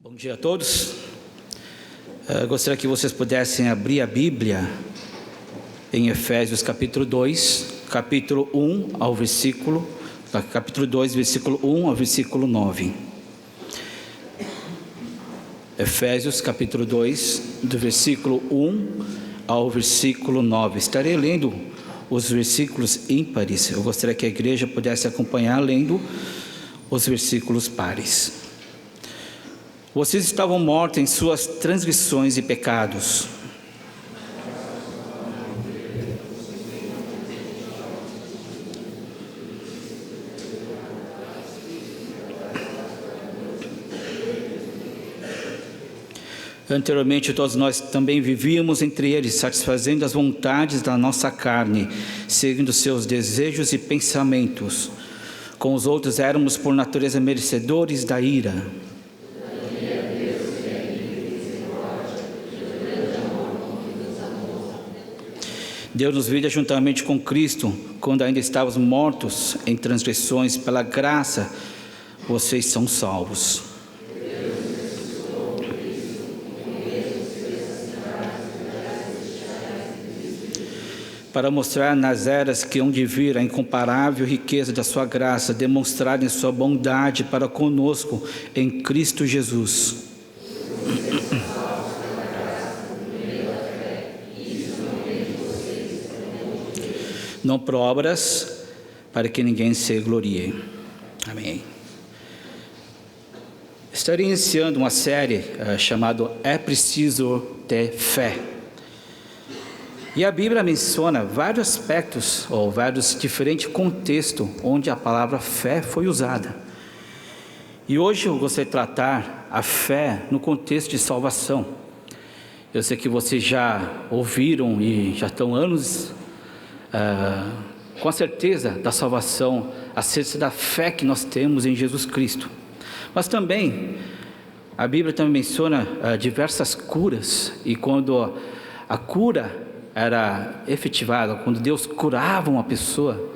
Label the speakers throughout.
Speaker 1: Bom dia a todos. Gostaria que vocês pudessem abrir a Bíblia em Efésios capítulo 2, capítulo 1 ao versículo, capítulo 2, versículo 1 ao versículo 9. Efésios capítulo 2, do versículo 1 ao versículo 9. Estarei lendo os versículos ímpares. Eu gostaria que a igreja pudesse acompanhar lendo os versículos pares. Vocês estavam mortos em suas transgressões e pecados. Anteriormente, todos nós também vivíamos entre eles, satisfazendo as vontades da nossa carne, seguindo seus desejos e pensamentos. Com os outros éramos, por natureza, merecedores da ira. Deus nos viu juntamente com Cristo, quando ainda estávamos mortos em transgressões. Pela graça, vocês são salvos. Para mostrar nas eras que hão de vir a incomparável riqueza da sua graça, demonstrarem sua bondade para conosco em Cristo Jesus. Não por obras, para que ninguém se glorie. Amém. Estarei iniciando uma série chamada É Preciso Ter Fé. E a Bíblia menciona vários aspectos, ou vários diferentes contextos, onde a palavra fé foi usada. E hoje eu gostaria de tratar a fé no contexto de salvação. Eu sei que vocês já ouviram e já estão anos com a certeza da salvação, a certeza da fé que nós temos em Jesus Cristo. Mas também, a Bíblia também menciona diversas curas, e quando a cura era efetivada, quando Deus curava uma pessoa,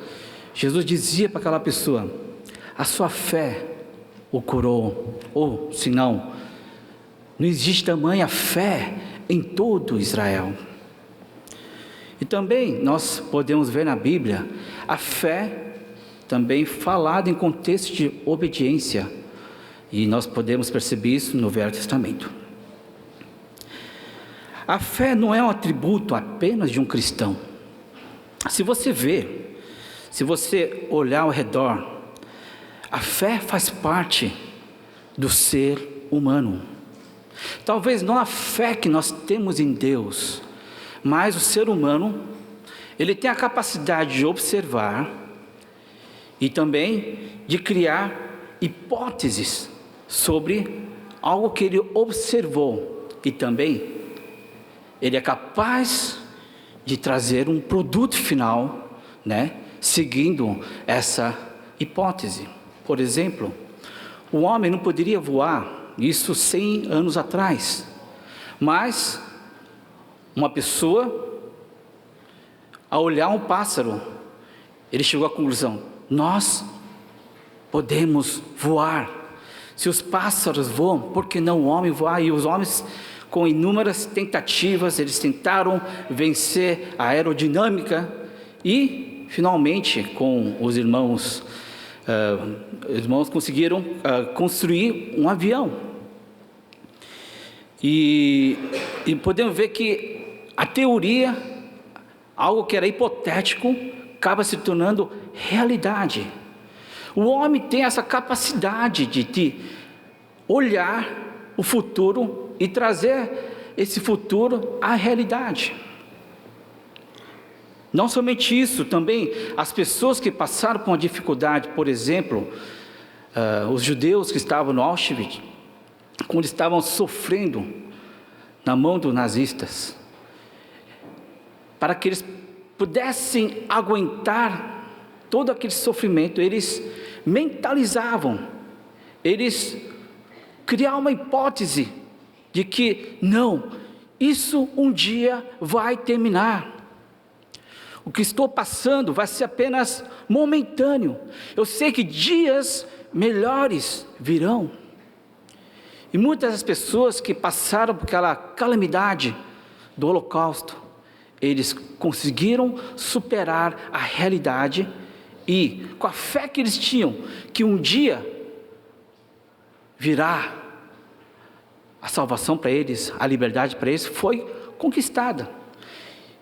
Speaker 1: Jesus dizia para aquela pessoa: a sua fé o curou, ou se não existe tamanha fé em todo Israel. E também nós podemos ver na Bíblia a fé também falada em contexto de obediência, e nós podemos perceber isso no Velho Testamento. A fé não é um atributo apenas de um cristão. Se você olhar ao redor, a fé faz parte do ser humano. Talvez não a fé que nós temos em Deus, mas o ser humano, ele tem a capacidade de observar e também de criar hipóteses sobre algo que ele observou, e também ele é capaz de trazer um produto final, seguindo essa hipótese. Por exemplo, o homem não poderia voar, isso 100 anos atrás, mas uma pessoa, ao olhar um pássaro, ele chegou à conclusão: nós podemos voar. Se os pássaros voam, por que não o homem voar? E os homens, com inúmeras tentativas, eles tentaram vencer a aerodinâmica, e finalmente, com os irmãos conseguiram construir um avião. E podemos ver que a teoria, algo que era hipotético, acaba se tornando realidade. O homem tem essa capacidade de olhar o futuro e trazer esse futuro à realidade. Não somente isso, também as pessoas que passaram por uma dificuldade, por exemplo, os judeus que estavam no Auschwitz, quando estavam sofrendo na mão dos nazistas, para que eles pudessem aguentar todo aquele sofrimento, eles mentalizavam, eles criavam uma hipótese de que não, isso um dia vai terminar. O que estou passando vai ser apenas momentâneo. Eu sei que dias melhores virão. E muitas das pessoas que passaram por aquela calamidade do Holocausto, eles conseguiram superar a realidade e, com a fé que eles tinham, que um dia virá a salvação para eles, a liberdade para eles, foi conquistada.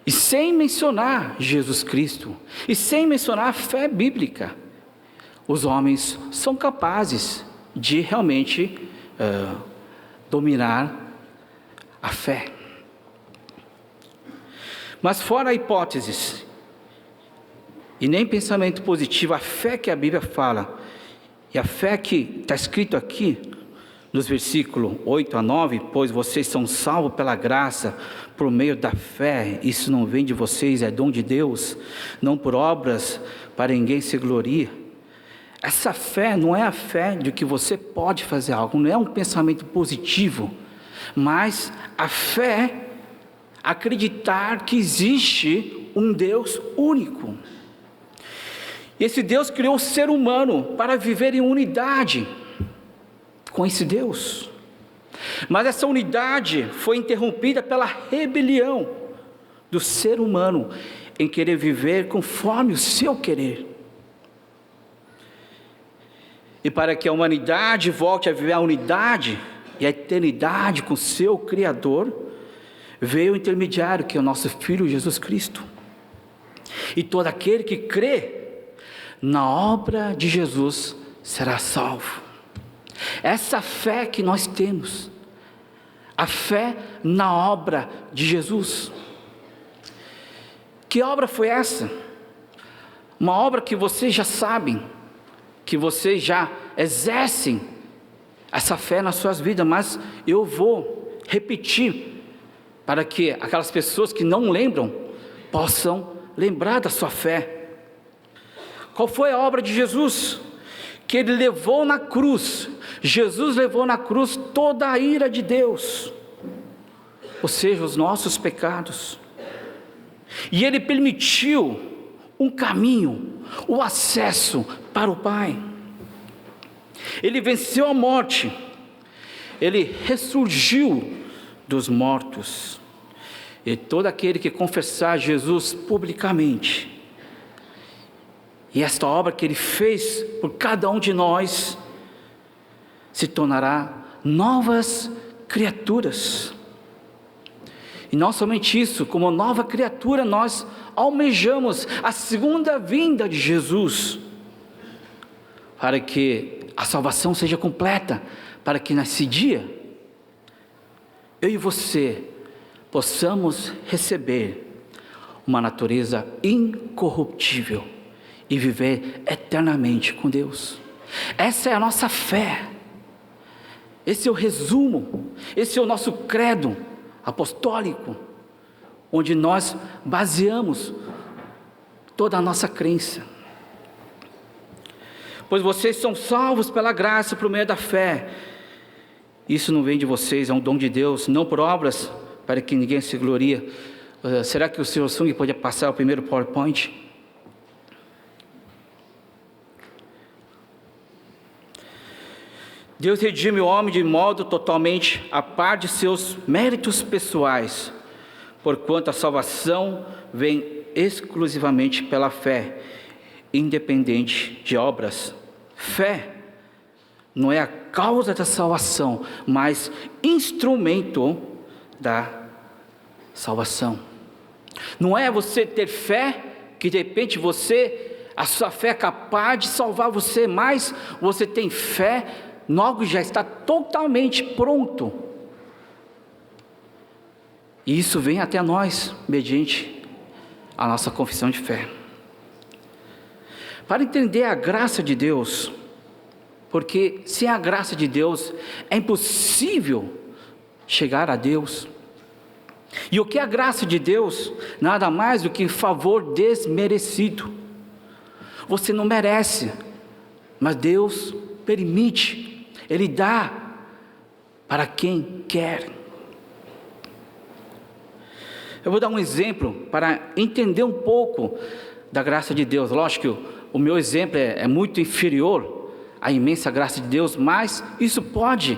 Speaker 1: E sem mencionar Jesus Cristo, e sem mencionar a fé bíblica, os homens são capazes de realmente dominar a fé. Mas fora hipóteses, e nem pensamento positivo, a fé que a Bíblia fala, e a fé que está escrito aqui, nos versículos 8 a 9, pois vocês são salvos pela graça, por meio da fé, isso não vem de vocês, é dom de Deus, não por obras, para ninguém se glorie. Essa fé não é a fé de que você pode fazer algo, não é um pensamento positivo, mas a fé, acreditar que existe um Deus único. Esse Deus criou o ser humano para viver em unidade com esse Deus. Mas essa unidade foi interrompida pela rebelião do ser humano em querer viver conforme o seu querer. E para que a humanidade volte a viver a unidade e a eternidade com o seu Criador, veio o intermediário, que é o nosso Filho Jesus Cristo. E todo aquele que crê na obra de Jesus será salvo. Essa fé que nós temos, a fé na obra de Jesus. Que obra foi essa? Uma obra que vocês já sabem, que vocês já exercem essa fé nas suas vidas, mas eu vou repetir, para que aquelas pessoas que não lembram, possam lembrar da sua fé. Qual foi a obra de Jesus? Que Ele levou na cruz, Jesus levou na cruz toda a ira de Deus, ou seja, os nossos pecados, e Ele permitiu um caminho, o acesso para o Pai. Ele venceu a morte, Ele ressurgiu dos mortos, e todo aquele que confessar Jesus publicamente, e esta obra que Ele fez por cada um de nós, se tornará novas criaturas. E não somente isso, como nova criatura, nós almejamos a segunda vinda de Jesus, para que a salvação seja completa, para que nesse dia, eu e você, possamos receber uma natureza incorruptível, e viver eternamente com Deus. Essa é a nossa fé, esse é o resumo, esse é o nosso credo apostólico, onde nós baseamos toda a nossa crença. Pois vocês são salvos pela graça por meio da fé. Isso não vem de vocês, é um dom de Deus, não por obras, para que ninguém se glorie. Será que o Sr. Sung pode passar o primeiro PowerPoint? Deus redime o homem de modo totalmente a par de seus méritos pessoais, porquanto a salvação vem exclusivamente pela fé, independente de obras. Fé não é a causa da salvação, mas instrumento da salvação. Não é você ter fé que de repente a sua fé é capaz de salvar você, mas você tem fé, logo já está totalmente pronto. E isso vem até nós, mediante a nossa confissão de fé. Para entender a graça de Deus, porque sem a graça de Deus é impossível chegar a Deus. E o que é a graça de Deus? Nada mais do que favor desmerecido. Você não merece, mas Deus permite, Ele dá para quem quer. Eu vou dar um exemplo para entender um pouco da graça de Deus. Lógico que o meu exemplo é muito inferior à imensa graça de Deus, mas isso pode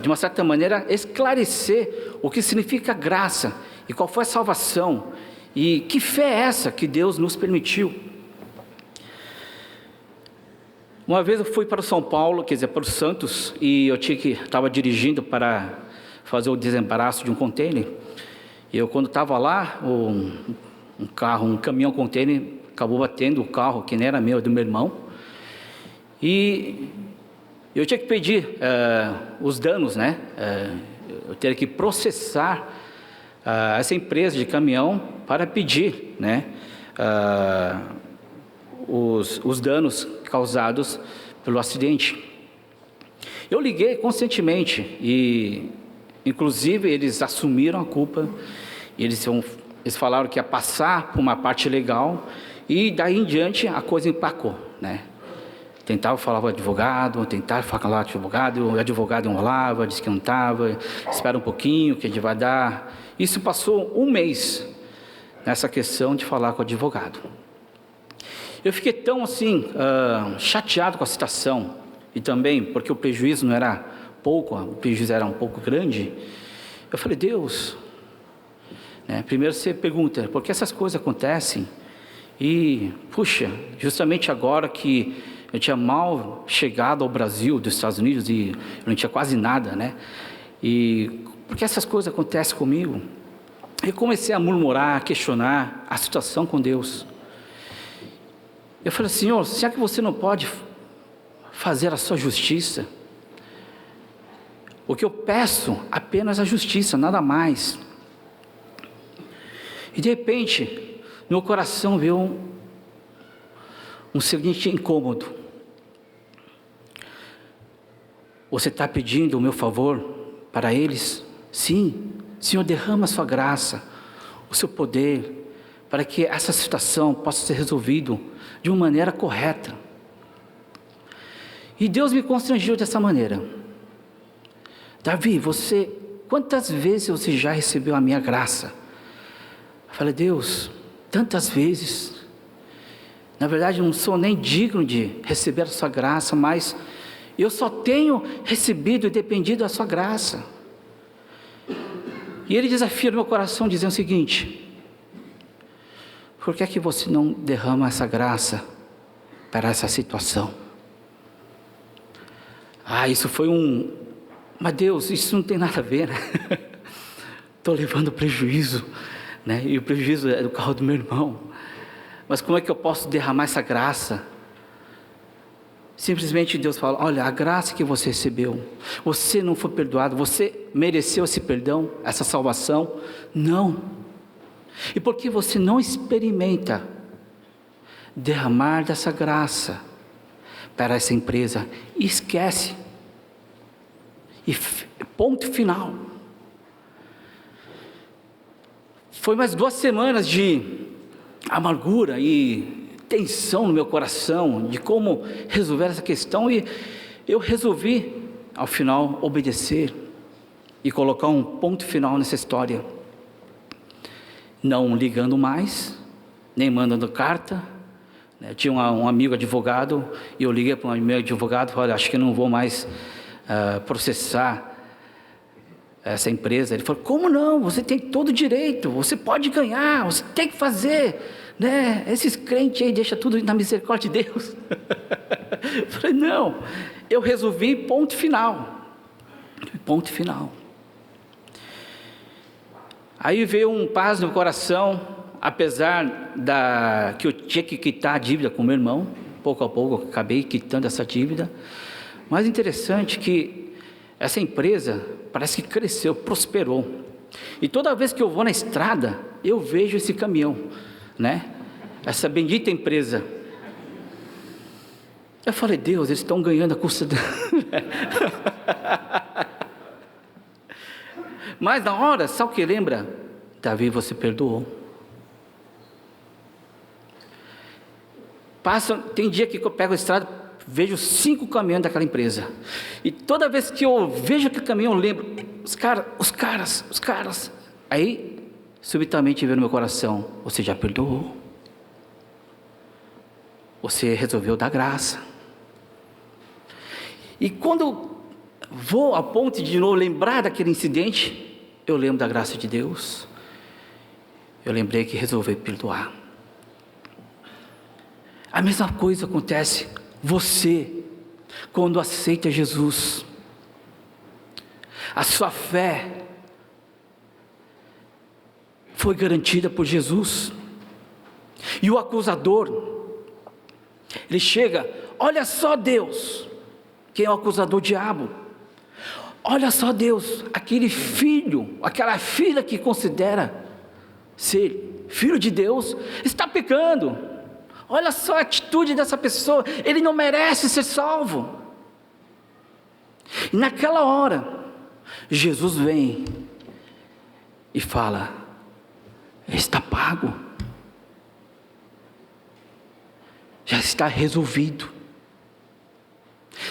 Speaker 1: de uma certa maneira, esclarecer o que significa graça e qual foi a salvação e que fé é essa que Deus nos permitiu. Uma vez eu fui para São Paulo, quer dizer, para o Santos, e eu estava dirigindo para fazer o desembaraço de um container. E eu, quando estava lá, um caminhão container acabou batendo o carro, que nem era meu, do meu irmão. E eu tinha que pedir os danos, né? Eu teria que processar essa empresa de caminhão para pedir, né? Os danos causados pelo acidente. Eu liguei constantemente e, inclusive, eles assumiram a culpa. Eles falaram que ia passar por uma parte legal e daí em diante a coisa empacou, né? Tentava falar com o advogado, e o advogado enrolava, disse que não estava, espera um pouquinho que a gente vai dar. Isso passou um mês nessa questão de falar com o advogado. Eu fiquei tão assim, chateado com a situação, e também porque o prejuízo não era pouco, o prejuízo era um pouco grande. Eu falei, Deus, né, primeiro você pergunta, por que essas coisas acontecem? E, puxa, justamente agora que eu tinha mal chegado ao Brasil, dos Estados Unidos, e eu não tinha quase nada, né? E por que essas coisas acontecem comigo? Eu comecei a murmurar, a questionar a situação com Deus. Eu falei, Senhor, será que você não pode fazer a sua justiça? O que eu peço apenas a justiça, nada mais. E de repente, meu coração veio um seguinte incômodo. Você está pedindo o meu favor para eles? Sim. Senhor, derrama a sua graça, o seu poder, para que essa situação possa ser resolvida de uma maneira correta. E Deus me constrangeu dessa maneira. Davi, quantas vezes você já recebeu a minha graça? Eu falei, Deus, tantas vezes. Na verdade, eu não sou nem digno de receber a sua graça, mas eu só tenho recebido e dependido da sua graça. E ele desafia no meu coração, dizendo o seguinte: por que é que você não derrama essa graça para essa situação? Isso foi mas Deus, isso não tem nada a ver, né? Estou levando prejuízo, né? E o prejuízo é do carro do meu irmão. Mas como é que eu posso derramar essa graça? Simplesmente Deus fala, olha, a graça que você recebeu, você não foi perdoado, você mereceu esse perdão, essa salvação? Não. E por que você não experimenta derramar dessa graça para essa empresa? E esquece. E ponto final. Foi mais 2 semanas de amargura e tensão no meu coração, de como resolver essa questão, e eu resolvi, ao final, obedecer e colocar um ponto final nessa história. Não ligando mais, nem mandando carta, né? Tinha um amigo advogado, e eu liguei para o meu advogado e falei, acho que não vou mais processar essa empresa. Ele falou, como não? Você tem todo o direito, você pode ganhar, você tem que fazer, né? Esses crentes aí deixam tudo na misericórdia de Deus. Eu falei, não, eu resolvi, ponto final. Ponto final. Aí veio um paz no meu coração, apesar que eu tinha que quitar a dívida com meu irmão. Pouco a pouco eu acabei quitando essa dívida. Mas interessante que essa empresa parece que cresceu, prosperou. E toda vez que eu vou na estrada, eu vejo esse caminhão, né? Essa bendita empresa. Eu falei, Deus, eles estão ganhando a custa Mas na hora, sabe o que lembra? Davi, você perdoou. Tem dia que eu pego a estrada, vejo 5 caminhões daquela empresa. E toda vez que eu vejo aquele caminhão, eu lembro, os caras. Aí, subitamente veio no meu coração, você já perdoou. Você resolveu dar graça. E quando vou a ponto de novo lembrar daquele incidente, eu lembro da graça de Deus. Eu lembrei que resolvi perdoar. A mesma coisa acontece você quando aceita Jesus. A sua fé foi garantida por Jesus. E o acusador, ele chega, olha só Deus, quem é o acusador? O diabo. Olha só Deus, aquele filho, aquela filha que considera ser filho de Deus, está pecando. Olha só a atitude dessa pessoa, ele não merece ser salvo. E naquela hora, Jesus vem e fala: está pago, já está resolvido.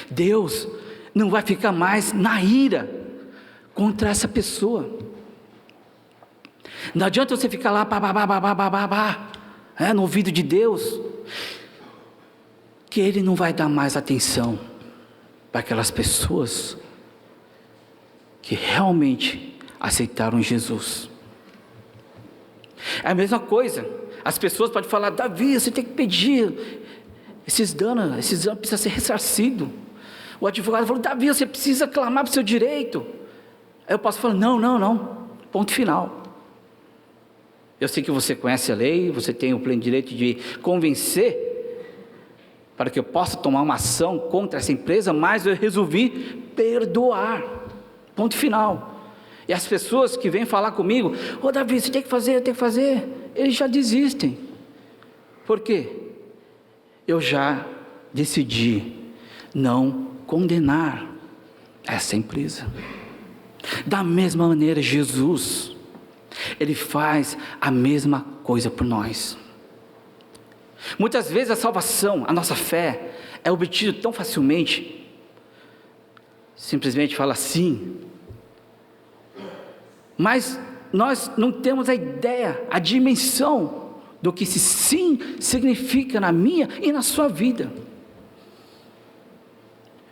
Speaker 1: Deus não vai ficar mais na ira contra essa pessoa. Não adianta você ficar lá no ouvido de Deus, que Ele não vai dar mais atenção para aquelas pessoas que realmente aceitaram Jesus. É a mesma coisa, as pessoas podem falar: Davi, você tem que pedir esses danos precisam ser ressarcidos. O advogado falou: Davi, você precisa clamar para o seu direito. Aí eu posso falar: não, ponto final. Eu sei que você conhece a lei, você tem o pleno direito de convencer para que eu possa tomar uma ação contra essa empresa, mas eu resolvi perdoar, ponto final. E as pessoas que vêm falar comigo: Davi, você tem que fazer, eles já desistem. Por quê? Eu já decidi não condenar essa empresa. Da mesma maneira, Jesus, Ele faz a mesma coisa por nós. Muitas vezes a salvação, a nossa fé, é obtida tão facilmente, simplesmente fala sim, mas nós não temos a ideia, a dimensão do que esse sim significa na minha e na sua vida.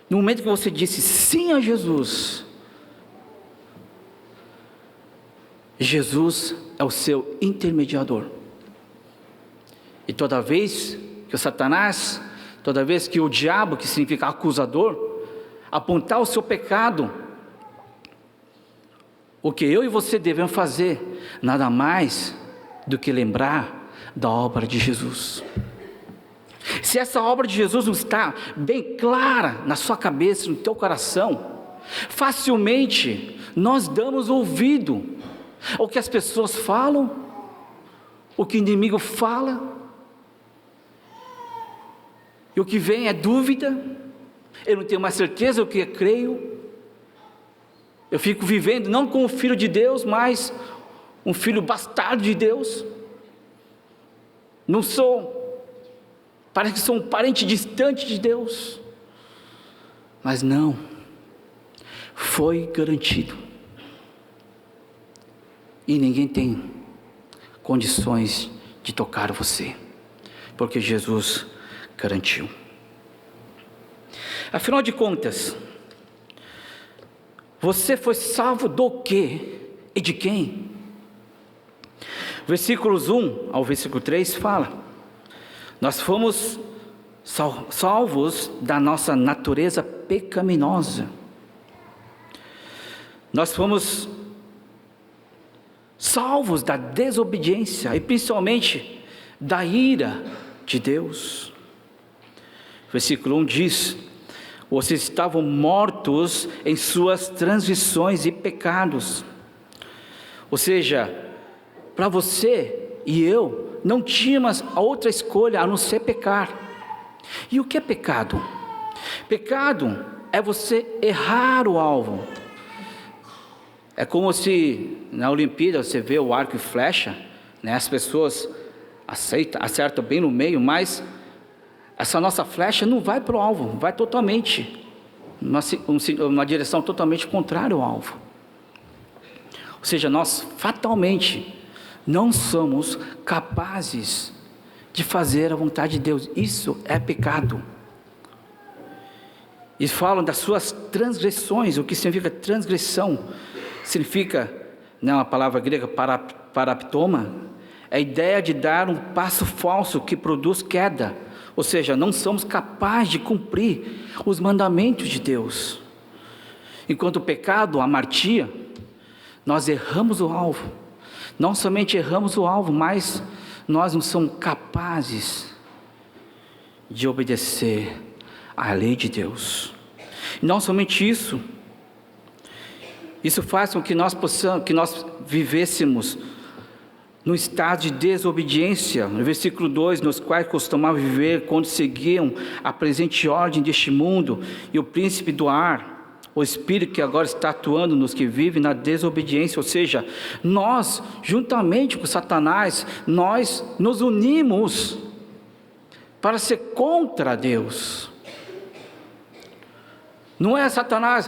Speaker 1: No momento que você disse sim a Jesus, Jesus é o seu intermediador. E toda vez que o Satanás, toda vez que o diabo, que significa acusador, apontar o seu pecado, o que eu e você devemos fazer, nada mais do que lembrar da obra de Jesus. Se essa obra de Jesus não está bem clara na sua cabeça, no teu coração, facilmente nós damos ouvido ao que as pessoas falam, o que o inimigo fala, e o que vem é dúvida, eu não tenho mais certeza do que eu creio, eu fico vivendo não como filho de Deus, mas um filho bastardo de Deus, não sou, parece que sou um parente distante de Deus, mas não, foi garantido, e ninguém tem condições de tocar você, porque Jesus garantiu. Afinal de contas, você foi salvo do quê e de quem? Versículos 1 ao versículo 3 fala: nós fomos salvos da nossa natureza pecaminosa, nós fomos salvos da desobediência e principalmente da ira de Deus. Versículo 1 diz: vocês estavam mortos em suas transgressões e pecados. Ou seja, para você e eu, não tínhamos a outra escolha a não ser pecar. E o que é pecado? Pecado é você errar o alvo. É como se na Olimpíada você vê o arco e flecha, né? As pessoas acertam bem no meio, essa nossa flecha não vai para o alvo, vai totalmente, uma direção totalmente contrária ao alvo. Ou seja, nós fatalmente não somos capazes de fazer a vontade de Deus. Isso é pecado. E falam das suas transgressões. O que significa transgressão? Significa, a palavra grega paraptoma, é a ideia de dar um passo falso que produz queda. Ou seja, não somos capazes de cumprir os mandamentos de Deus. Enquanto o pecado, a amartia, nós erramos o alvo. Não somente erramos o alvo, mas nós não somos capazes de obedecer à lei de Deus. E não somente isso, isso faz com que nós vivêssemos no estado de desobediência. No versículo 2, nos quais costumavam viver quando seguiam a presente ordem deste mundo e o príncipe do ar, o espírito que agora está atuando nos que vivem na desobediência. Ou seja, nós, juntamente com Satanás, nós nos unimos para ser contra Deus. Não é Satanás,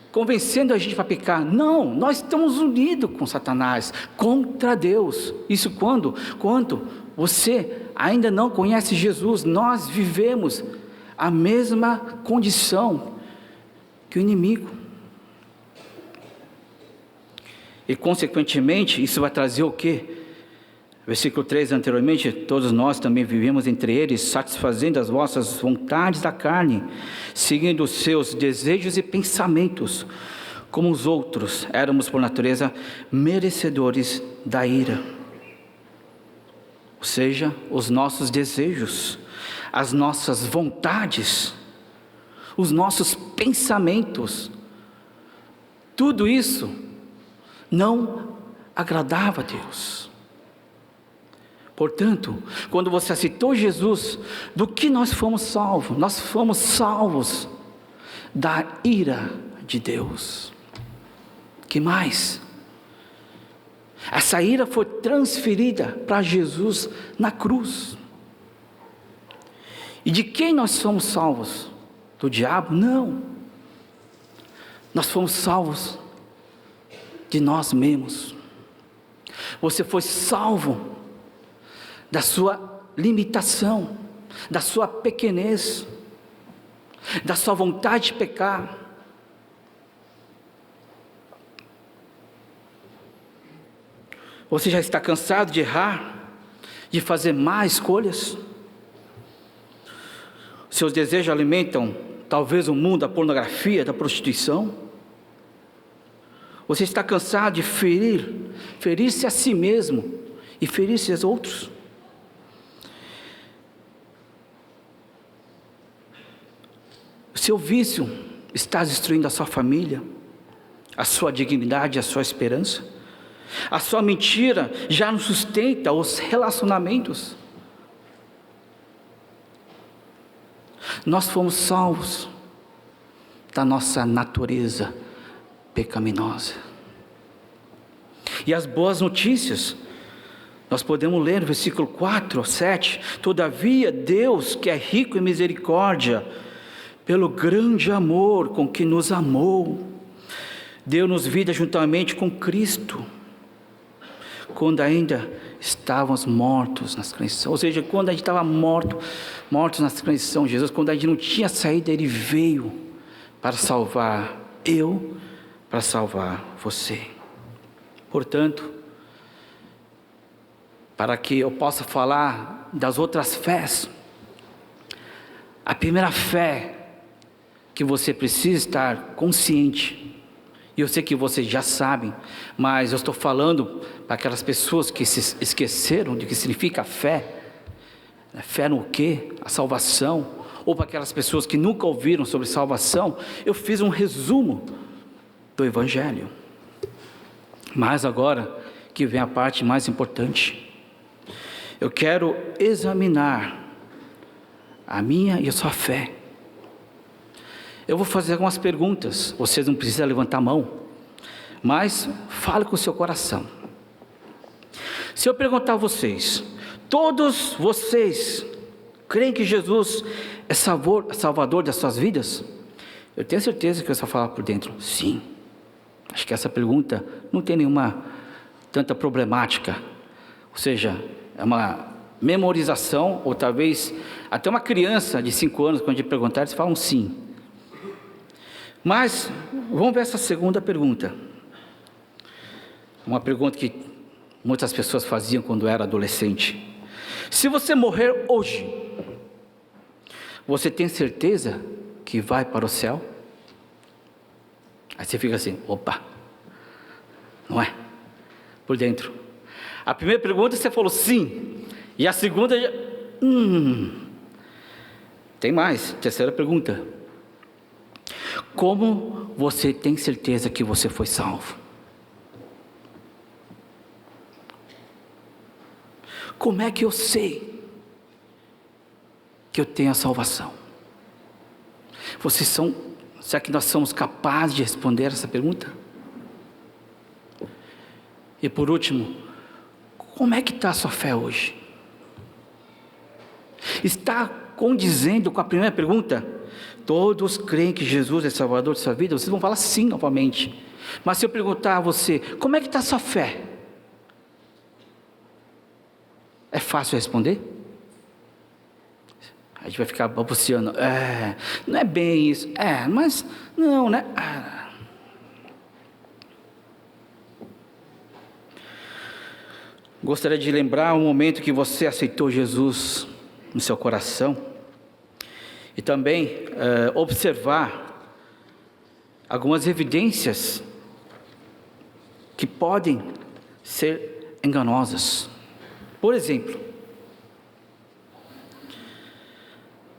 Speaker 1: convencendo a gente para pecar. Não, nós estamos unidos com Satanás, contra Deus. Isso quando você ainda não conhece Jesus. Nós vivemos a mesma condição que o inimigo. E consequentemente, isso vai trazer o quê? Versículo 3 anteriormente, todos nós também vivemos entre eles, satisfazendo as vossas vontades da carne, seguindo os seus desejos e pensamentos, como os outros, éramos por natureza merecedores da ira. Ou seja, os nossos desejos, as nossas vontades, os nossos pensamentos, tudo isso não agradava a Deus. Portanto, quando você aceitou Jesus, do que nós fomos salvos? Nós fomos salvos da ira de Deus. Que mais? Essa ira foi transferida para Jesus na cruz. E de quem nós somos salvos? Do diabo? Não. Nós fomos salvos de nós mesmos. Você foi salvo da sua limitação, da sua pequenez, da sua vontade de pecar. Você já está cansado de errar, de fazer má escolhas? Seus desejos alimentam talvez o mundo da pornografia, da prostituição? Você está cansado de ferir-se a si mesmo e ferir-se aos outros? O seu vício está destruindo a sua família, a sua dignidade, a sua esperança? A sua mentira já não sustenta os relacionamentos? Nós fomos salvos da nossa natureza pecaminosa. E as boas notícias, nós podemos ler no versículo 4 ao 7, todavia Deus, que é rico em misericórdia, pelo grande amor com que nos amou, deu-nos vida juntamente com Cristo, quando ainda estávamos mortos nas transgressões. Ou seja, quando a gente estava mortos nas transgressões, Jesus, quando a gente não tinha saída, Ele veio para salvar para salvar você. Portanto, para que eu possa falar das outras fés, a primeira fé que você precisa estar consciente, e eu sei que vocês já sabem, mas eu estou falando para aquelas pessoas que se esqueceram de que significa fé. Fé no quê? A salvação. Ou para aquelas pessoas que nunca ouviram sobre salvação, eu fiz um resumo do Evangelho. Mas agora que vem a parte mais importante, eu quero examinar a minha e a sua fé. Eu vou fazer algumas perguntas, vocês não precisam levantar a mão, mas fale com o seu coração. Se eu perguntar a vocês, todos vocês creem que Jesus é salvador das suas vidas? Eu tenho certeza que você vai falar por dentro, sim. Acho que essa pergunta não tem nenhuma tanta problemática, ou seja, é uma memorização, ou talvez até uma criança de 5 anos, quando a gente perguntar, eles falam sim. Mas vamos ver essa segunda pergunta. Uma pergunta que muitas pessoas faziam quando era adolescente. Se você morrer hoje, você tem certeza que vai para o céu? Aí você fica assim, opa, não é? Por dentro. A primeira pergunta você falou sim, e a segunda, tem mais, terceira pergunta. Como você tem certeza que você foi salvo? Como é que eu sei que eu tenho a salvação? Será que nós somos capazes de responder essa pergunta? E por último, como é que está a sua fé hoje? Está condizendo com a primeira pergunta? Todos creem que Jesus é Salvador de sua vida? Vocês vão falar sim novamente. Mas se eu perguntar a você, como é que está a sua fé? É fácil responder? A gente vai ficar balbuciando. Não é bem isso. Mas não, né? Gostaria de lembrar o momento que você aceitou Jesus no seu coração. E também observar algumas evidências que podem ser enganosas. Por exemplo,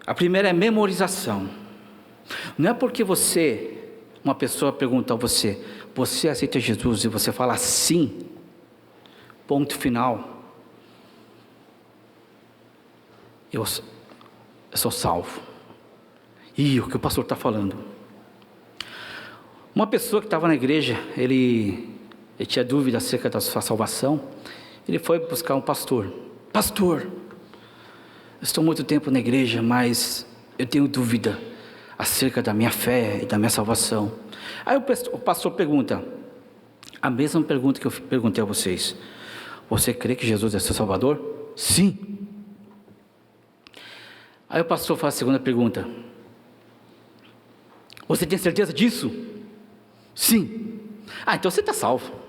Speaker 1: a primeira é memorização. Não é porque uma pessoa pergunta a você aceita Jesus? E você fala sim, ponto final, eu sou salvo. E o que o pastor está falando? Uma pessoa que estava na igreja, ele tinha dúvida acerca da sua salvação. Ele foi buscar um pastor. Pastor, eu estou há muito tempo na igreja, mas eu tenho dúvida acerca da minha fé e da minha salvação. Aí o pastor pergunta, a mesma pergunta que eu perguntei a vocês: você crê que Jesus é seu Salvador? Sim. Aí o pastor faz a segunda pergunta: você tem certeza disso? Sim. Então você está salvo.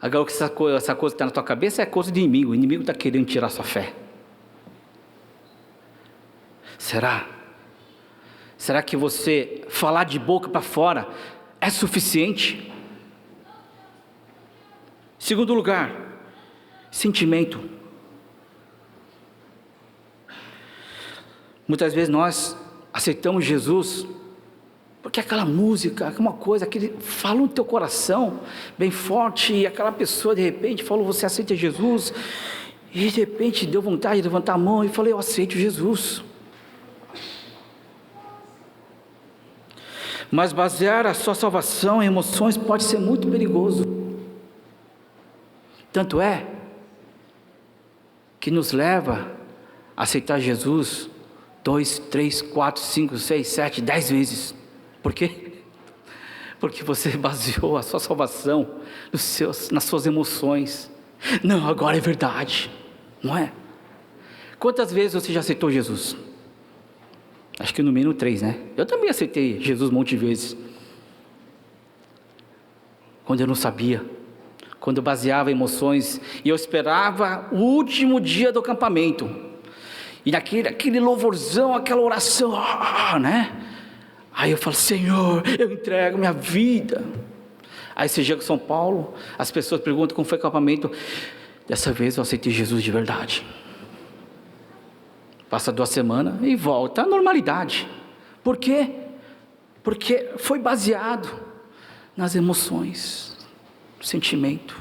Speaker 1: Agora essa coisa que está na tua cabeça é coisa do inimigo. O inimigo está querendo tirar sua fé. Será? Será que você falar de boca para fora é suficiente? Segundo lugar, sentimento. Muitas vezes nós aceitamos Jesus porque aquela música, aquela coisa que ele fala no teu coração bem forte, e aquela pessoa de repente falou: você aceita Jesus? E de repente deu vontade de levantar a mão e falei: eu aceito Jesus. Mas basear a sua salvação em emoções pode ser muito perigoso. Tanto é que nos leva a aceitar Jesus 2, 3, 4, 5, 6, 7, 10 vezes. Por quê? Porque você baseou a sua salvação nas suas emoções. Não, agora é verdade, não é? Quantas vezes você já aceitou Jesus? Acho que no mínimo 3, né? Eu também aceitei Jesus um monte de vezes. Quando eu não sabia, quando eu baseava emoções, e eu esperava o último dia do acampamento, e aquele louvorzão, aquela oração, né? Aí eu falo: Senhor, eu entrego minha vida. Aí você chega em São Paulo, as pessoas perguntam como foi o acampamento. Dessa vez eu aceitei Jesus de verdade. Passa 2 semanas e volta à normalidade. Por quê? Porque foi baseado nas emoções, no sentimento.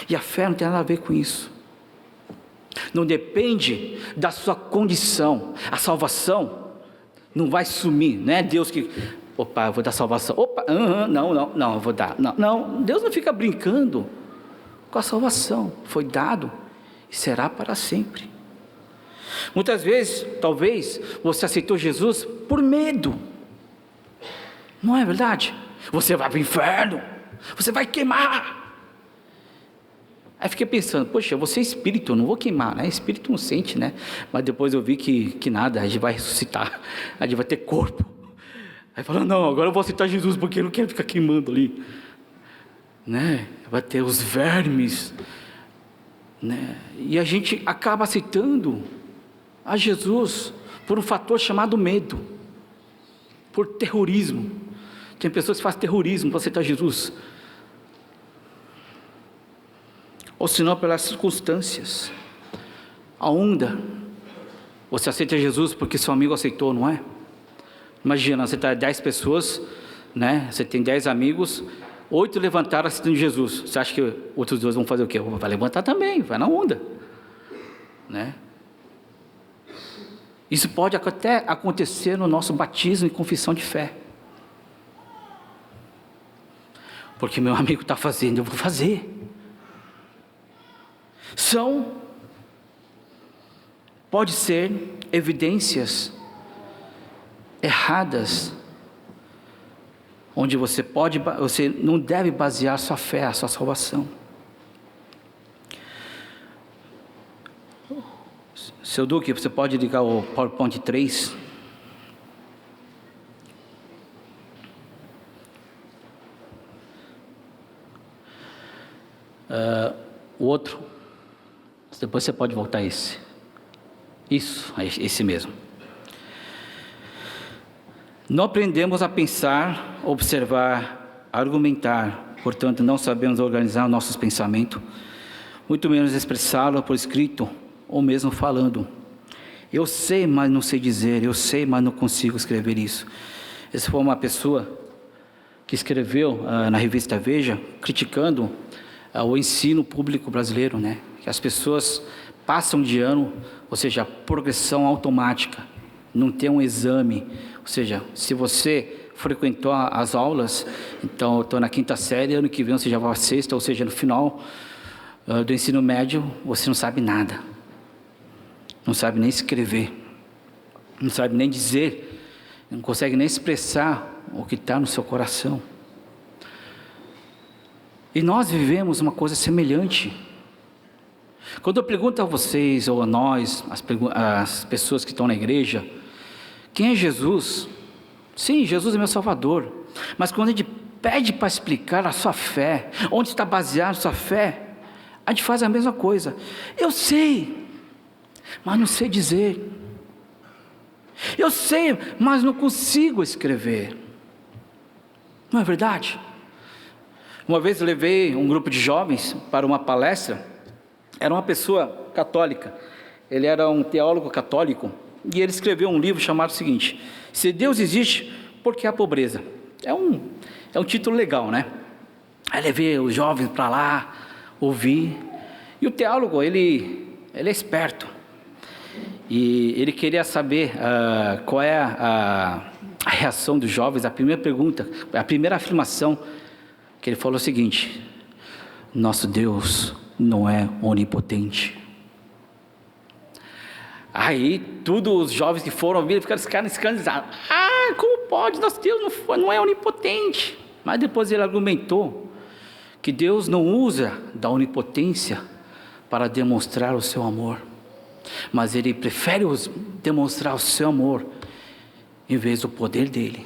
Speaker 1: E a fé não tem nada a ver com isso. Não depende da sua condição. A salvação não vai sumir, não é Deus que, opa, eu vou dar salvação, não, eu vou dar, não, Deus não fica brincando com a salvação, foi dado e será para sempre. Muitas vezes, talvez, você aceitou Jesus por medo, não é verdade? Você vai para o inferno, você vai queimar. Aí fiquei pensando, poxa, eu vou ser espírito, eu não vou queimar, né? Espírito não sente, né? Mas depois eu vi que nada, a gente vai ressuscitar, a gente vai ter corpo. Aí falou, não, agora eu vou aceitar Jesus, porque eu não quero ficar queimando ali, né? Vai ter os vermes, né? E a gente acaba aceitando a Jesus por um fator chamado medo, por terrorismo. Tem pessoas que fazem terrorismo para aceitar Jesus, ou senão pelas circunstâncias. A onda, você aceita Jesus porque seu amigo aceitou, não é? Imagina, você está 10 pessoas, né? Você tem 10 amigos, 8 levantaram aceitando Jesus. Você acha que outros 2 vão fazer o quê? Vai levantar também, vai na onda, né? Isso pode até acontecer no nosso batismo e confissão de fé. Porque meu amigo está fazendo, eu vou fazer. Pode ser evidências erradas, onde você não deve basear sua fé, a sua salvação. Seu Duque, você pode ligar o PowerPoint 3? O outro, depois você pode voltar esse. Isso, esse mesmo. Não aprendemos a pensar, observar, argumentar, portanto não sabemos organizar nossos pensamentos, muito menos expressá-lo por escrito ou mesmo falando. Eu sei, mas não sei dizer, eu sei, mas não consigo escrever isso. Essa foi uma pessoa que escreveu na revista Veja, criticando o ensino público brasileiro, né? Que as pessoas passam de ano, ou seja, progressão automática, não tem um exame. Ou seja, se você frequentou as aulas, então eu estou na 5ª série, ano que vem você já vai à 6ª, ou seja, no final do ensino médio, você não sabe nada. Não sabe nem escrever, não sabe nem dizer, não consegue nem expressar o que está no seu coração. E nós vivemos uma coisa semelhante. Quando eu pergunto a vocês, ou a nós, as pessoas que estão na igreja, quem é Jesus? Sim, Jesus é meu Salvador. Mas quando a gente pede para explicar a sua fé, onde está baseada a sua fé, a gente faz a mesma coisa. Eu sei, mas não sei dizer. Eu sei, mas não consigo escrever. Não é verdade? Uma vez eu levei um grupo de jovens para uma palestra. Era uma pessoa católica. Ele era um teólogo católico. E ele escreveu um livro chamado o seguinte: Se Deus existe, por que a pobreza? É um título legal, né? Aí levei os jovens para lá, ouvir. E o teólogo, ele é esperto. E ele queria saber qual é a reação dos jovens. A primeira pergunta, a primeira afirmação que ele falou é o seguinte: nosso Deus não é onipotente. Aí, os jovens que foram ouvir, ficaram escandalizados. Como pode? Nosso Deus não é onipotente. Mas depois ele argumentou que Deus não usa da onipotência para demonstrar o seu amor, mas Ele prefere demonstrar o seu amor em vez do poder dEle.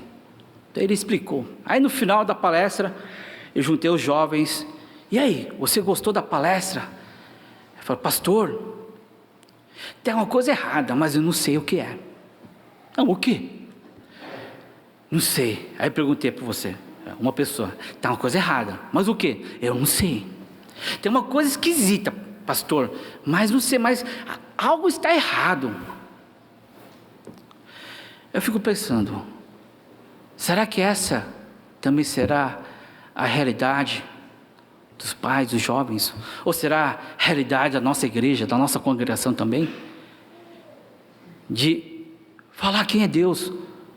Speaker 1: Daí ele explicou. Aí no final da palestra, eu juntei os jovens. E aí, você gostou da palestra? Eu falei: pastor, tem uma coisa errada, mas eu não sei o que é. Não, o quê? Não sei. Aí eu perguntei para você, uma pessoa: tem uma coisa errada, mas o quê? Eu não sei. Tem uma coisa esquisita, pastor, mas não sei, mas algo está errado. Eu fico pensando, será que essa também será a realidade dos pais, dos jovens? Ou será a realidade da nossa igreja, da nossa congregação também? De falar quem é Deus,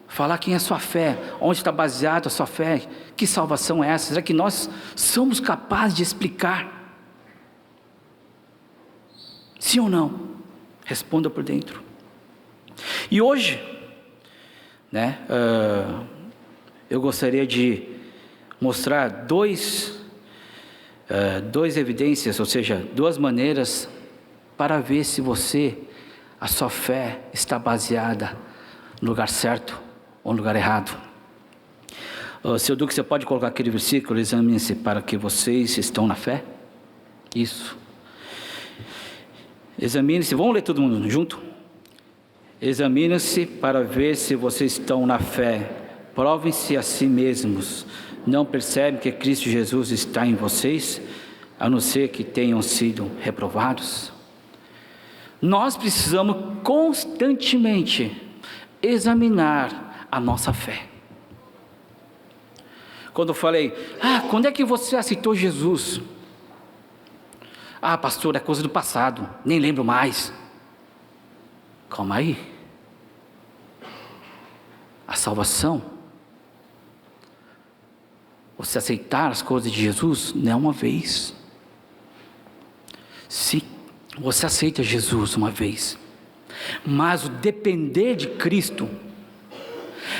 Speaker 1: falar quem é a sua fé, onde está baseada a sua fé, que salvação é essa? Será que nós somos capazes de explicar? Sim ou não? Responda por dentro. E hoje, né, eu gostaria de mostrar dois duas evidências, ou seja, duas maneiras para ver se a sua fé está baseada no lugar certo ou no lugar errado. Seu Duque, você pode colocar aquele versículo: examine-se para que vocês estão na fé? Isso. Examine-se, vamos ler todo mundo junto? Examine-se para ver se vocês estão na fé. Provem-se a si mesmos. Não percebem que Cristo Jesus está em vocês, a não ser que tenham sido reprovados? Nós precisamos constantemente examinar a nossa fé. Quando eu falei, quando é que você aceitou Jesus? Pastor, é coisa do passado, nem lembro mais. Calma aí. A salvação, você aceitar as coisas de Jesus, não é uma vez. Sim, você aceita Jesus uma vez, mas o depender de Cristo,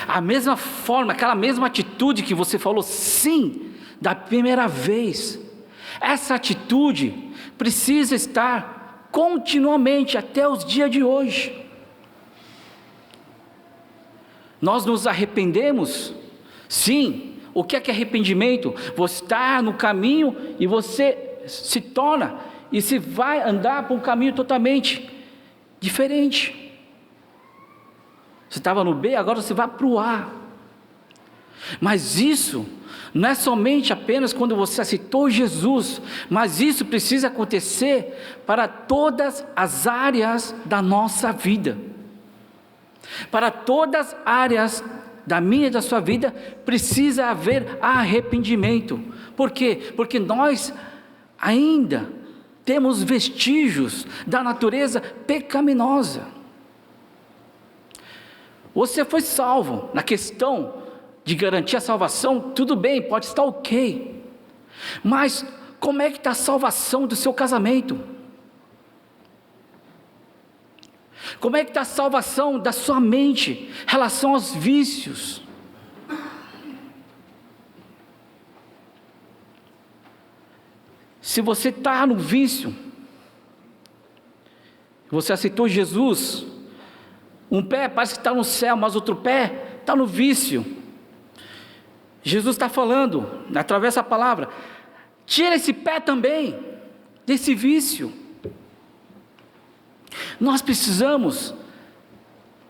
Speaker 1: a mesma forma, aquela mesma atitude que você falou sim da primeira vez, essa atitude precisa estar continuamente até os dias de hoje. Nós nos arrependemos? Sim. O que é arrependimento? Você está no caminho e você se torna e se vai andar por um caminho totalmente diferente. Você estava no B, agora você vai para o A. Mas isso não é somente apenas quando você aceitou Jesus, mas isso precisa acontecer para todas as áreas da nossa vida. Para todas as áreas da minha e da sua vida, precisa haver arrependimento. Por quê? Porque nós ainda temos vestígios da natureza pecaminosa. Você foi salvo, na questão de garantir a salvação, tudo bem, pode estar ok. Mas como é que está a salvação do seu casamento? Como é que está a salvação da sua mente em relação aos vícios? Se você está no vício, você aceitou Jesus, um pé parece que está no céu, mas outro pé está no vício. Jesus está falando, através da palavra, tira esse pé também, desse vício. Nós precisamos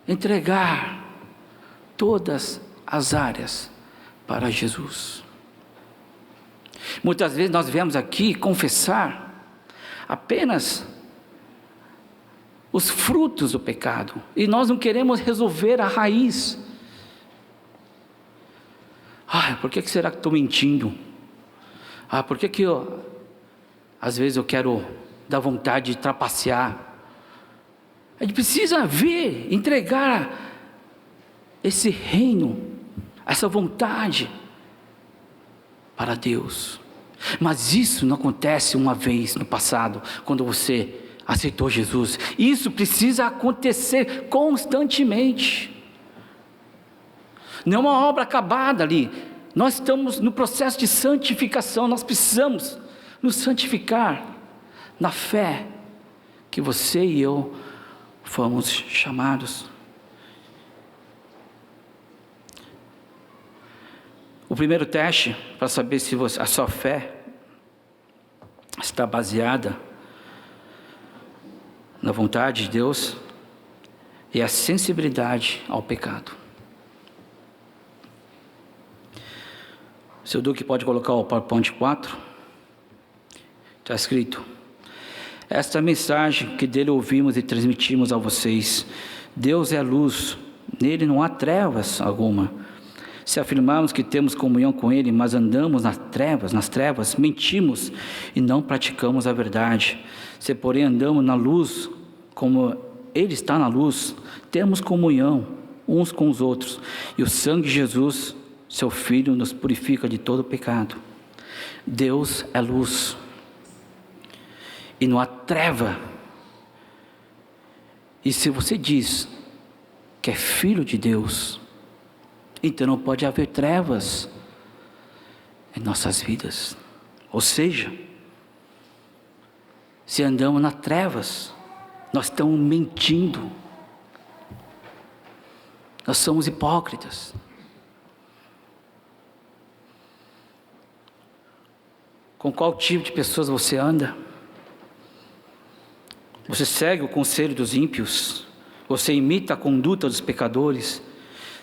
Speaker 1: entregar todas as áreas para Jesus. Muitas vezes nós viemos aqui confessar apenas os frutos do pecado, e nós não queremos resolver a raiz. Por que será que estou mentindo? Por que às vezes eu quero dar vontade de trapacear? A gente precisa ver, entregar esse reino, essa vontade para Deus. Mas isso não acontece uma vez no passado, quando você aceitou Jesus. Isso precisa acontecer constantemente. Não é uma obra acabada ali. Nós estamos no processo de santificação. Nós precisamos nos santificar na fé que você e eu fomos chamados. O primeiro teste para saber se a sua fé está baseada na vontade de Deus é a sensibilidade ao pecado. O seu Duque pode colocar o PowerPoint 4? Está escrito: esta mensagem que dele ouvimos e transmitimos a vocês: Deus é a luz, nele não há trevas alguma. Se afirmarmos que temos comunhão com ele, mas andamos nas trevas, mentimos e não praticamos a verdade. Se porém andamos na luz, como ele está na luz, temos comunhão uns com os outros, e o sangue de Jesus, seu Filho, nos purifica de todo pecado. Deus é luz, e não há treva. E se você diz que é filho de Deus, então não pode haver trevas em nossas vidas. Ou seja, se andamos nas trevas, nós estamos mentindo. Nós somos hipócritas. Com qual tipo de pessoas você anda? Você segue o conselho dos ímpios? Você imita a conduta dos pecadores?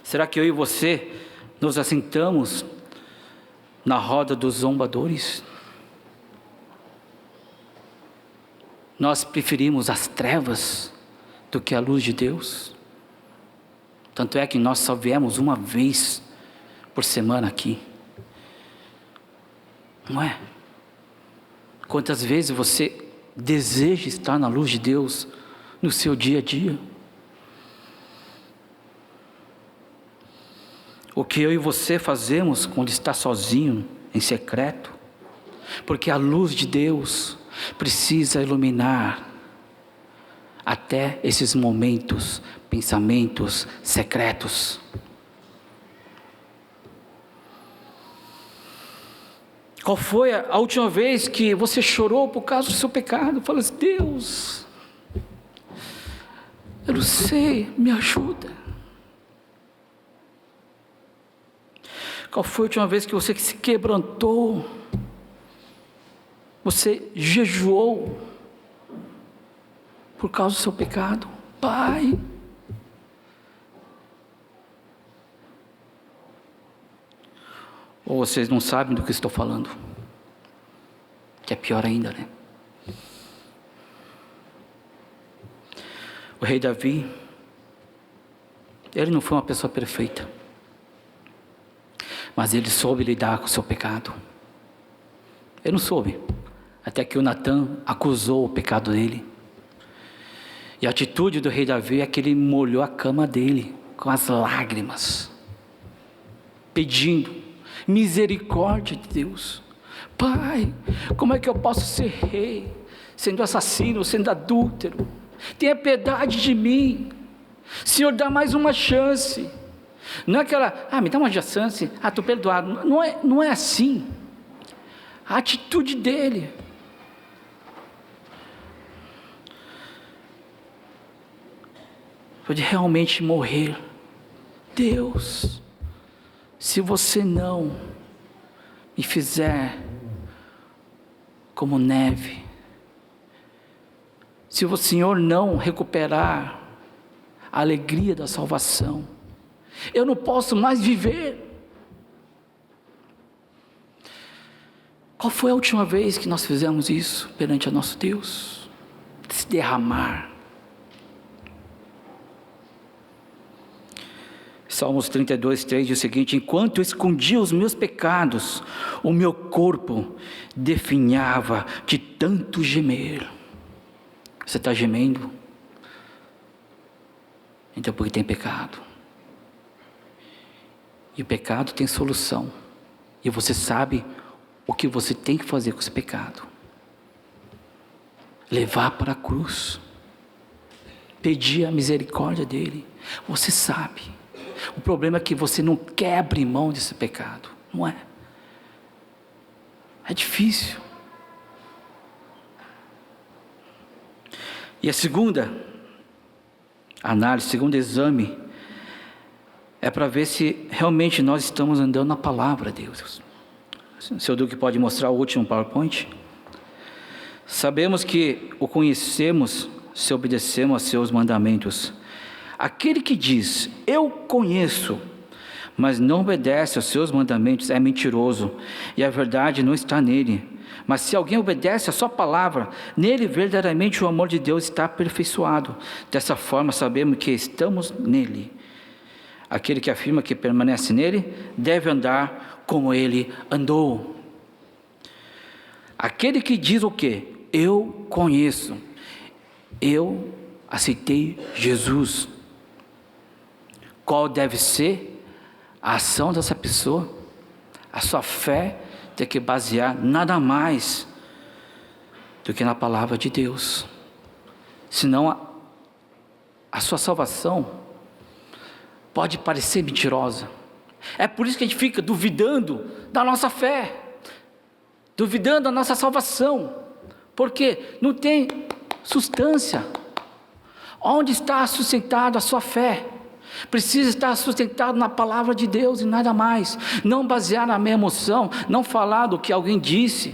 Speaker 1: Será que eu e você nos assentamos na roda dos zombadores? Nós preferimos as trevas do que a luz de Deus? Tanto é que nós só viemos uma vez por semana aqui. Não é? Quantas vezes você deseja estar na luz de Deus no seu dia a dia? O que eu e você fazemos quando está sozinho, em secreto? Porque a luz de Deus precisa iluminar até esses momentos, pensamentos secretos. Qual foi a última vez que você chorou por causa do seu pecado? Fala assim: Deus, eu não sei, me ajuda. Qual foi a última vez que você se quebrantou? Você jejuou por causa do seu pecado? Pai, ou vocês não sabem do que estou falando? Que é pior ainda, né? O rei Davi, ele não foi uma pessoa perfeita, mas ele soube lidar com o seu pecado. Ele não soube, até que o Natan acusou o pecado dele. E a atitude do rei Davi é que ele molhou a cama dele com as lágrimas, pedindo misericórdia de Deus. Pai, como é que eu posso ser rei, sendo assassino, sendo adúltero? Tenha piedade de mim. Senhor, dá mais uma chance. Não é aquela, me dá uma chance, estou perdoado. Não é assim. A atitude dele foi de realmente morrer. Deus, se você não me fizer como neve, se o Senhor não recuperar a alegria da salvação, eu não posso mais viver. Qual foi a última vez que nós fizemos isso perante a nosso Deus? Se derramar. Salmos 32:3 diz o seguinte: enquanto eu escondia os meus pecados, o meu corpo definhava de tanto gemer. Você está gemendo? Então porque tem pecado. E o pecado tem solução. E você sabe o que você tem que fazer com esse pecado. Levar para a cruz. Pedir a misericórdia dele. Você sabe. O problema é que você não quer abrir mão desse pecado. Não é? É difícil. E a segunda análise, o segundo exame, é para ver se realmente nós estamos andando na palavra de Deus. O seu Duque pode mostrar o último PowerPoint? Sabemos que o conhecemos se obedecemos a seus mandamentos. Aquele que diz, eu conheço, mas não obedece aos seus mandamentos, é mentiroso, e a verdade não está nele. Mas se alguém obedece a sua palavra, nele verdadeiramente o amor de Deus está aperfeiçoado. Dessa forma sabemos que estamos nele. Aquele que afirma que permanece nele, deve andar como ele andou. Aquele que diz o quê? Eu conheço, eu aceitei Jesus. Qual deve ser a ação dessa pessoa? A sua fé tem que basear nada mais do que na palavra de Deus. Senão a sua salvação pode parecer mentirosa. É por isso que a gente fica duvidando da nossa fé. duvidando da nossa salvação, porque não tem substância. Onde está sustentado a sua fé? Precisa estar sustentado na palavra de Deus e nada mais. Não basear na minha emoção, não falar do que alguém disse,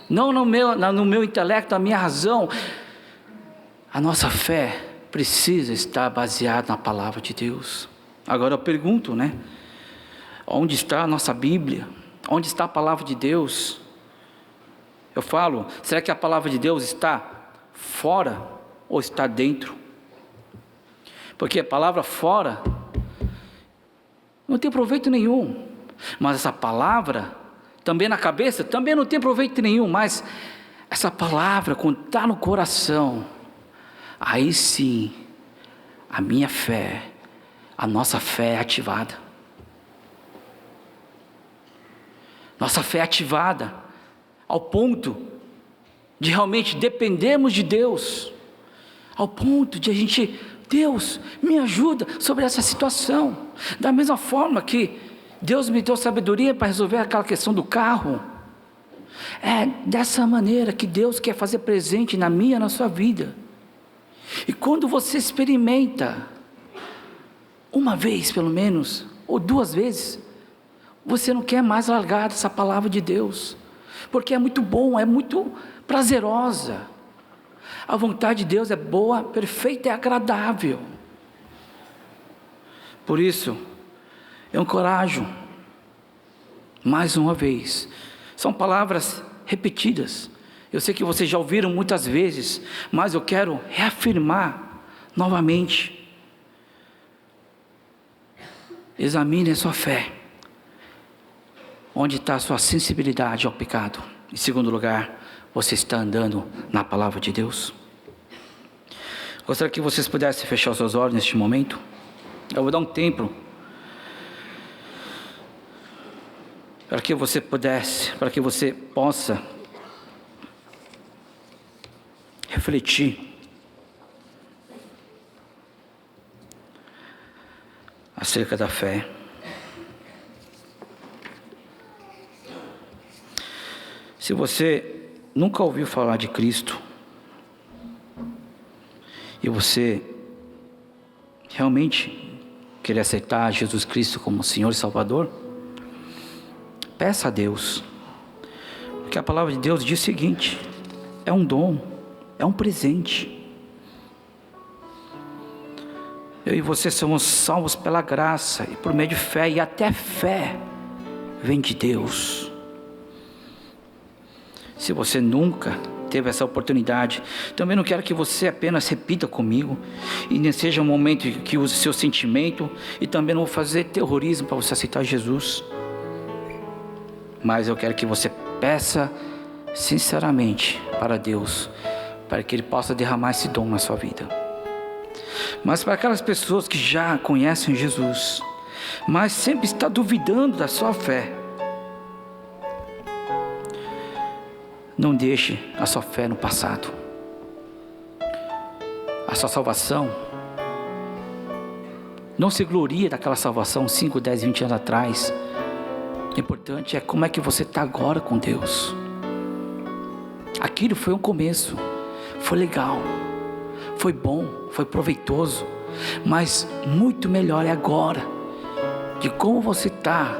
Speaker 1: não no meu intelecto, na minha razão. A nossa fé precisa estar baseada na palavra de Deus. Agora eu pergunto, onde está a nossa Bíblia? Onde está a palavra de Deus? Eu falo, será que a palavra de Deus está fora ou está dentro? Porque a palavra fora não tem proveito nenhum, mas essa palavra também na cabeça também não tem proveito nenhum, mas essa palavra quando está no coração, aí sim a minha fé, a nossa fé é ativada. Nossa fé é ativada ao ponto de realmente dependermos de Deus, ao ponto de a gente, Deus, me ajuda sobre essa situação. Da mesma forma que Deus me deu sabedoria para resolver aquela questão do carro, é dessa maneira que Deus quer fazer presente na minha, na sua vida. E quando você experimenta, uma vez pelo menos, ou 2 vezes, você não quer mais largar essa palavra de Deus, porque é muito bom, é muito prazerosa. A vontade de Deus é boa, perfeita e agradável. Por isso, eu encorajo, mais uma vez, são palavras repetidas, eu sei que vocês já ouviram muitas vezes, mas eu quero reafirmar novamente. Examine a sua fé, onde está a sua sensibilidade ao pecado. Em segundo lugar, você está andando na palavra de Deus? Gostaria que vocês pudessem fechar os seus olhos neste momento. Eu vou dar um tempo para que você possa refletir acerca da fé. Se você nunca ouviu falar de Cristo e você realmente quer aceitar Jesus Cristo como Senhor e Salvador, peça a Deus, porque a palavra de Deus diz o seguinte: é um dom, é um presente. Eu e você somos salvos pela graça e por meio de fé, e até fé vem de Deus. Se você nunca teve essa oportunidade, também não quero que você apenas repita comigo, e nem seja um momento que use seu sentimento, e também não vou fazer terrorismo para você aceitar Jesus, mas eu quero que você peça sinceramente para Deus, para que Ele possa derramar esse dom na sua vida. Mas para aquelas pessoas que já conhecem Jesus, mas sempre está duvidando da sua fé, não deixe a sua fé no passado. A sua salvação, não se glorie daquela salvação 5, 10, 20 anos atrás. O importante é como é que você está agora com Deus. Aquilo foi um começo, foi legal, foi bom, foi proveitoso, mas muito melhor é agora, de como você está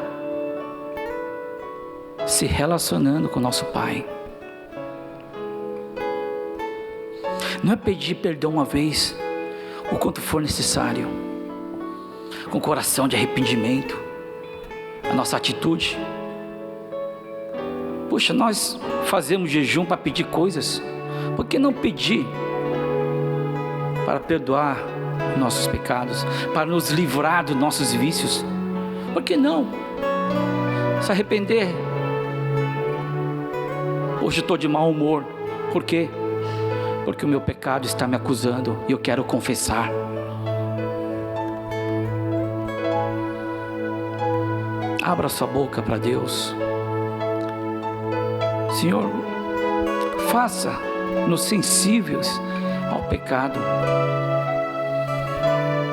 Speaker 1: se relacionando com o nosso Pai. Não é pedir perdão uma vez, o quanto for necessário, com coração de arrependimento, a nossa atitude. Puxa, nós fazemos jejum para pedir coisas, por que não pedir para perdoar nossos pecados, para nos livrar dos nossos vícios? Por que não se arrepender? Hoje eu estou de mau humor, por quê? Porque o meu pecado está me acusando e eu quero confessar. Abra sua boca para Deus. Senhor, faça-nos sensíveis ao pecado.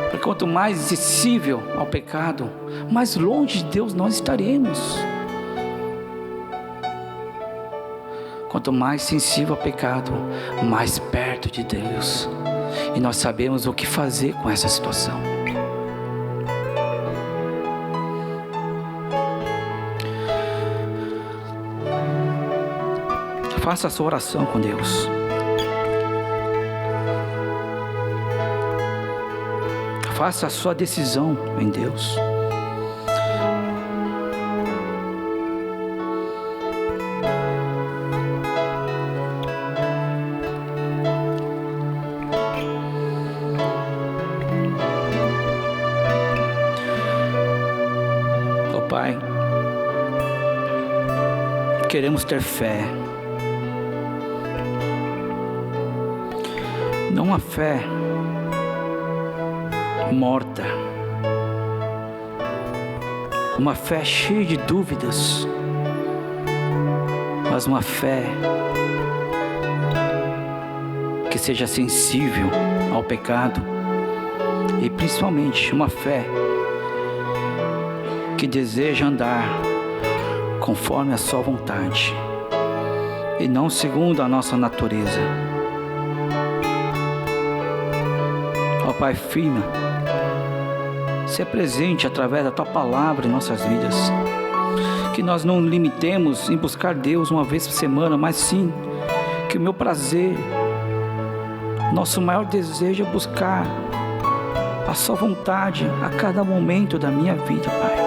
Speaker 1: Porque quanto mais sensível ao pecado, mais longe de Deus nós estaremos. Quanto mais sensível ao pecado, mais perto de Deus. E nós sabemos o que fazer com essa situação. Faça a sua oração com Deus. Faça a sua decisão em Deus. Oh Pai, queremos ter fé. Não a fé morta, uma fé cheia de dúvidas, mas uma fé que seja sensível ao pecado e principalmente uma fé que deseja andar conforme a sua vontade e não segundo a nossa natureza. Ó Pai, firma, se presente através da Tua Palavra em nossas vidas. Que nós não limitemos em buscar Deus uma vez por semana, mas sim, que o meu prazer, nosso maior desejo é buscar a Sua vontade a cada momento da minha vida, Pai.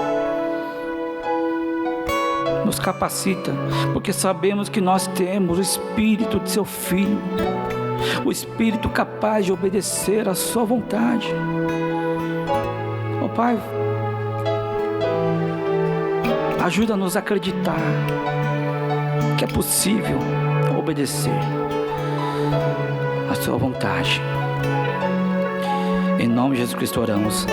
Speaker 1: Nos capacita, porque sabemos que nós temos o Espírito de Seu Filho, o Espírito capaz de obedecer à Sua vontade. Ó Pai, ajuda-nos a acreditar que é possível obedecer à Sua vontade. Em nome de Jesus Cristo oramos.